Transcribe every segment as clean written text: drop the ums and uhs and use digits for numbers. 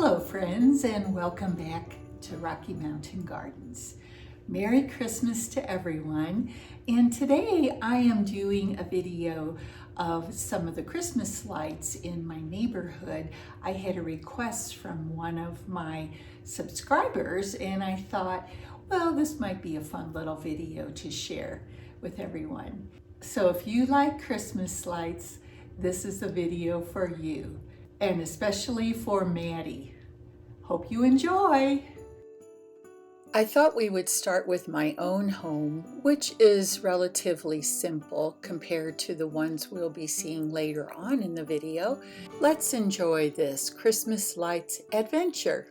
Hello friends, and welcome back to Rocky Mountain Gardens. Merry Christmas to everyone, and today I am doing a video of some of the Christmas lights in my neighborhood. I had a request from one of my subscribers and I thought, well, this might be a fun little video to share with everyone. So if you like Christmas lights, this is the video for you, and especially for Maddie. Hope you enjoy. I thought we would start with my own home, which is relatively simple compared to the ones we'll be seeing later on in the video. Let's enjoy this Christmas lights adventure.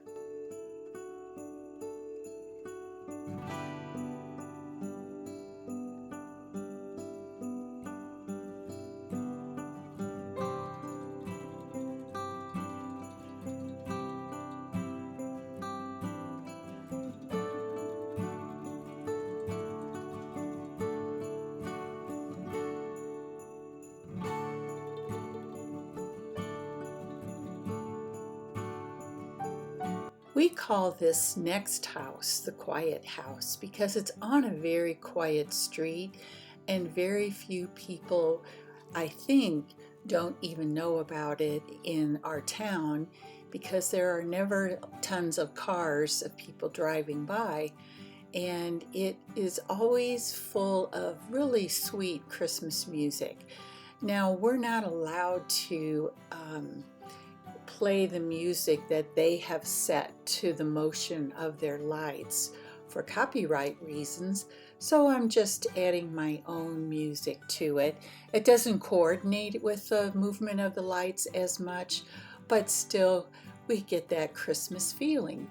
We call this next house the quiet house because it's on a very quiet street and very few people, I think, don't even know about it in our town because there are never tons of cars of people driving by, and it is always full of really sweet Christmas music. Now, we're not allowed to play the music that they have set to the motion of their lights for copyright reasons, so I'm just adding my own music to it. It doesn't coordinate with the movement of the lights as much, but still we get that Christmas feeling.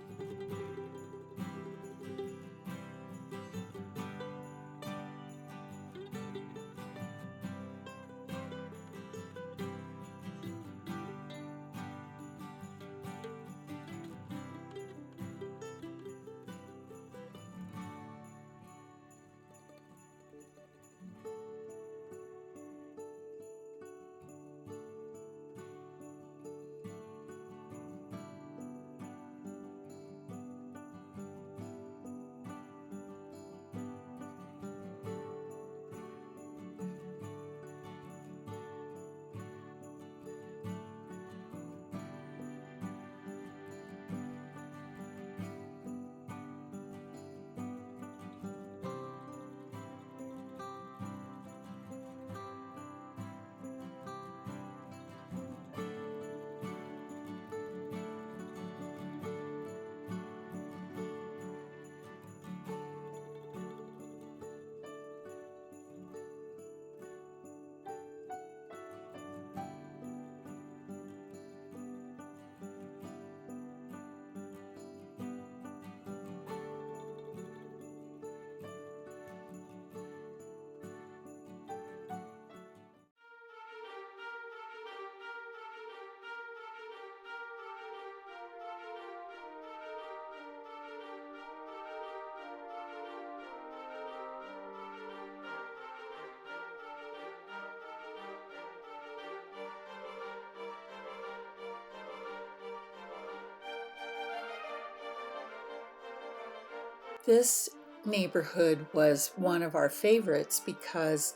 This neighborhood was one of our favorites because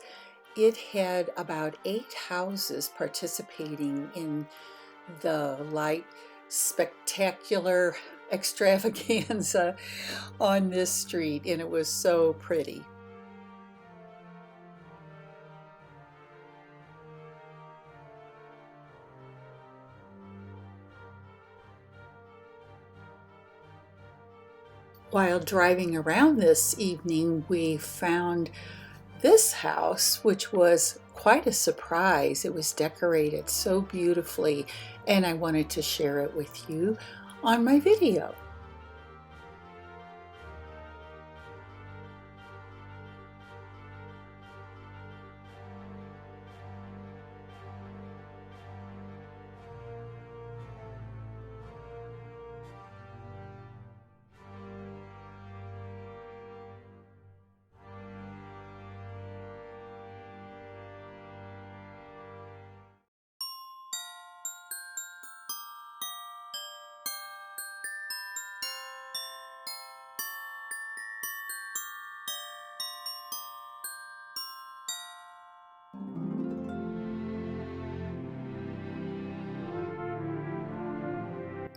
it had about 8 houses participating in the light spectacular extravaganza on this street, and it was so pretty. While driving around this evening, we found this house, which was quite a surprise. It was decorated so beautifully, and I wanted to share it with you on my video.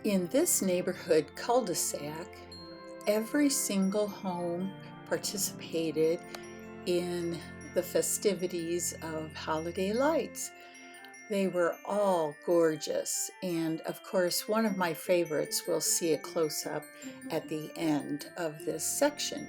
In this neighborhood cul-de-sac, every single home participated in the festivities of holiday lights. They were all gorgeous, and of course one of my favorites we'll see a close-up at the end of this section.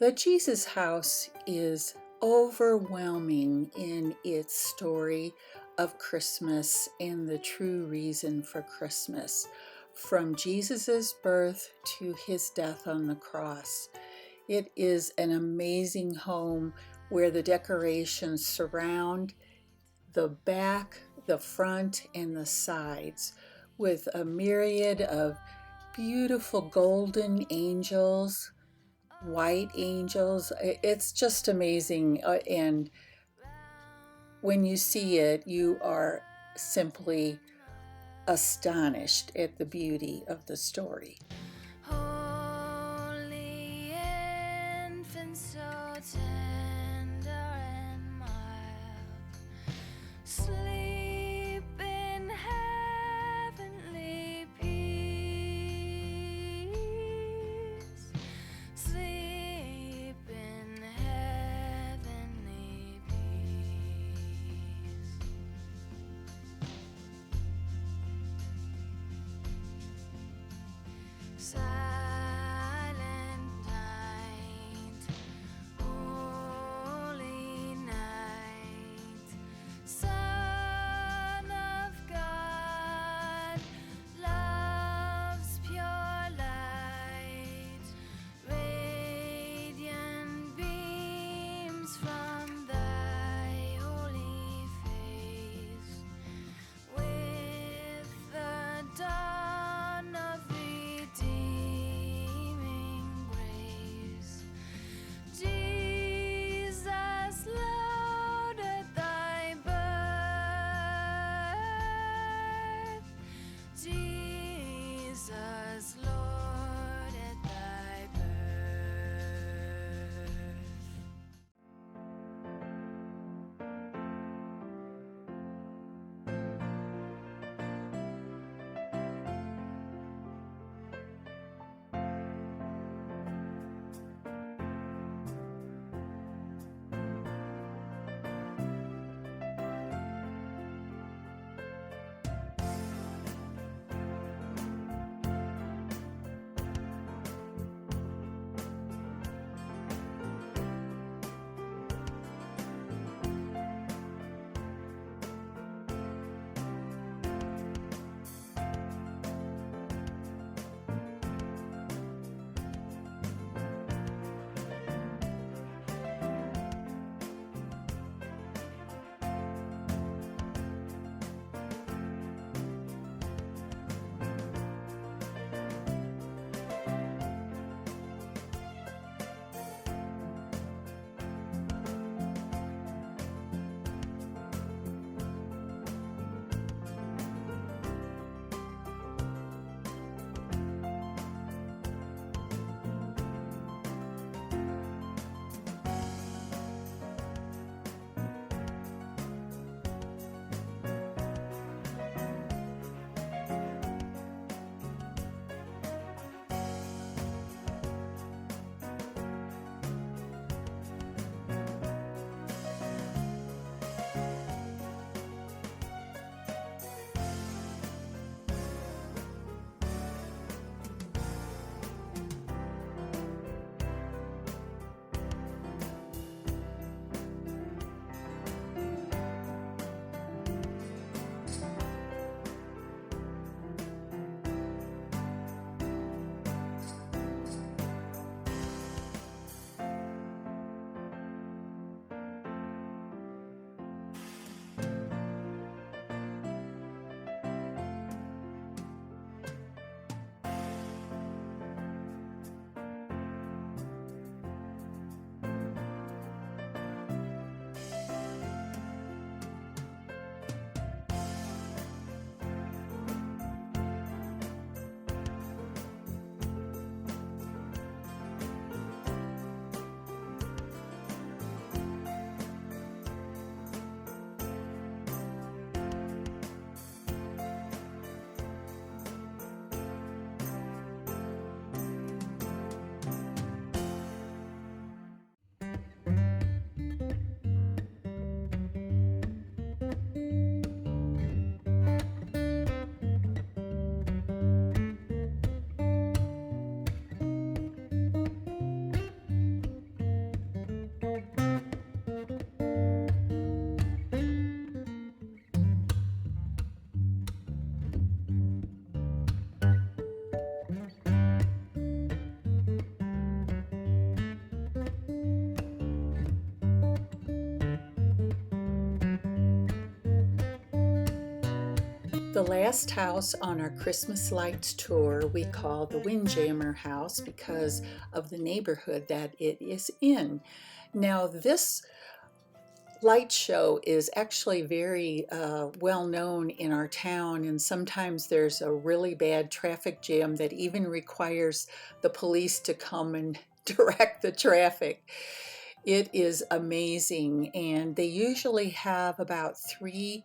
The Jesus house is overwhelming in its story of Christmas and the true reason for Christmas, from Jesus's birth to his death on the cross. It is an amazing home where the decorations surround the back, the front, and the sides with a myriad of beautiful golden angels, white angels. It's just amazing, and when you see it, you are simply astonished at the beauty of the story. Holy infant, so tender and mild, sleep in heavenly peace. Sleep in heavenly peace. Silent night, holy night, Son of God, love's pure light, radiant beams from thy holy face, with the dawn of redeeming grace. Jesus, Lord, at thy birth. Jesus, Lord, at thy birth. The last house on our Christmas lights tour we call the Windjammer House because of the neighborhood that it is in. Now this light show is actually very well known in our town, and sometimes there's a really bad traffic jam that even requires the police to come and direct the traffic. It is amazing, and they usually have about three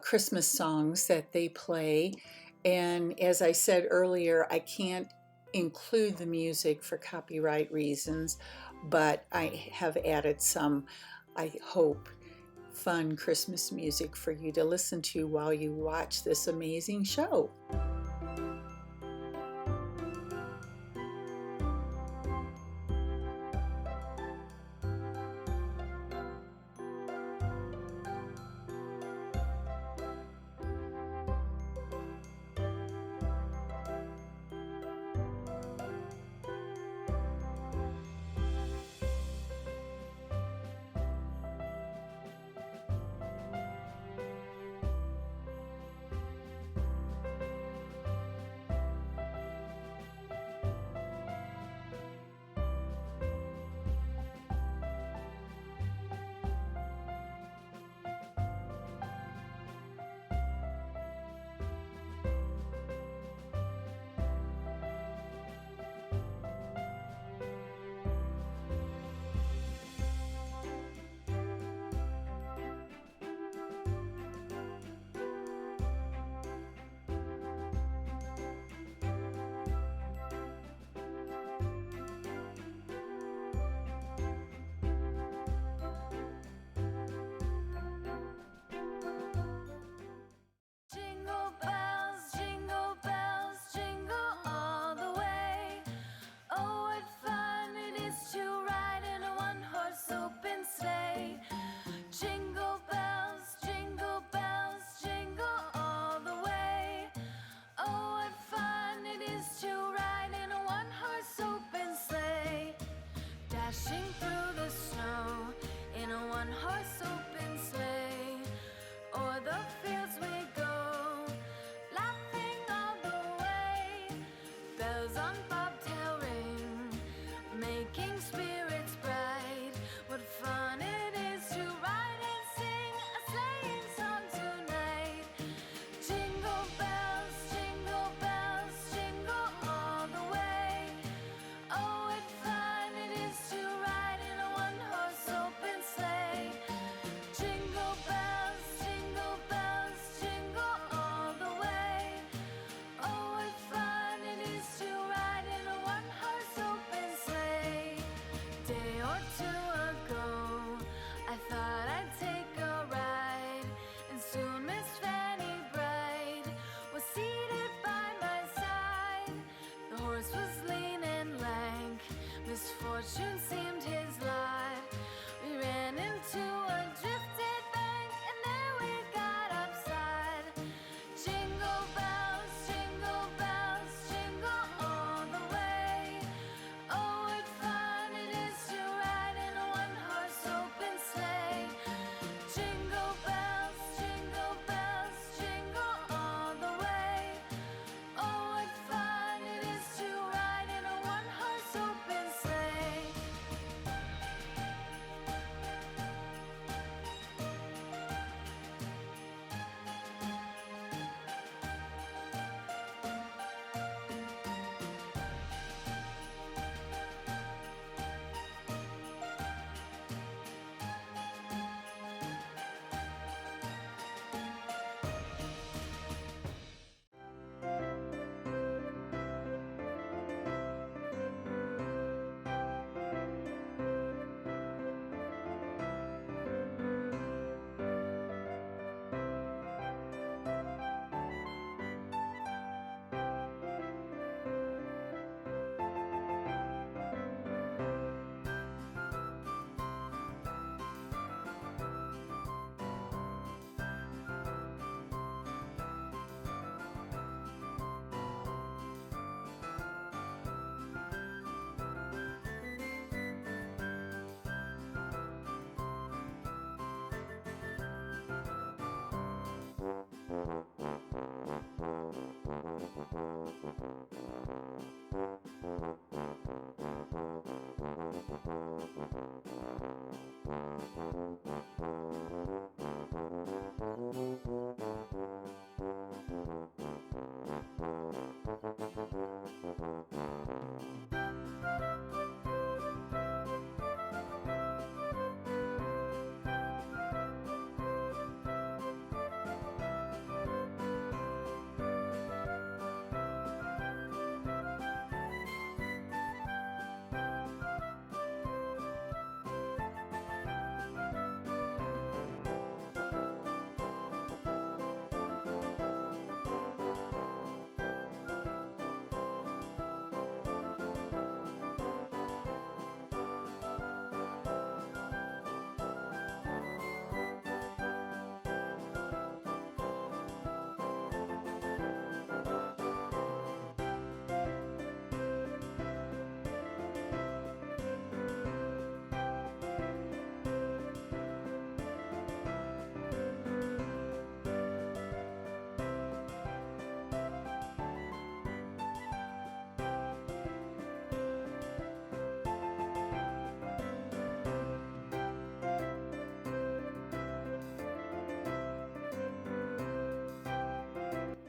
Christmas songs that they play. And as I said earlier, I can't include the music for copyright reasons, but I have added some, I hope, fun Christmas music for you to listen to while you watch this amazing show.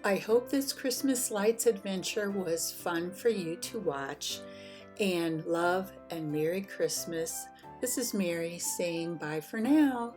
I hope this Christmas lights adventure was fun for you to watch, and love and Merry Christmas. This is Mary saying bye for now.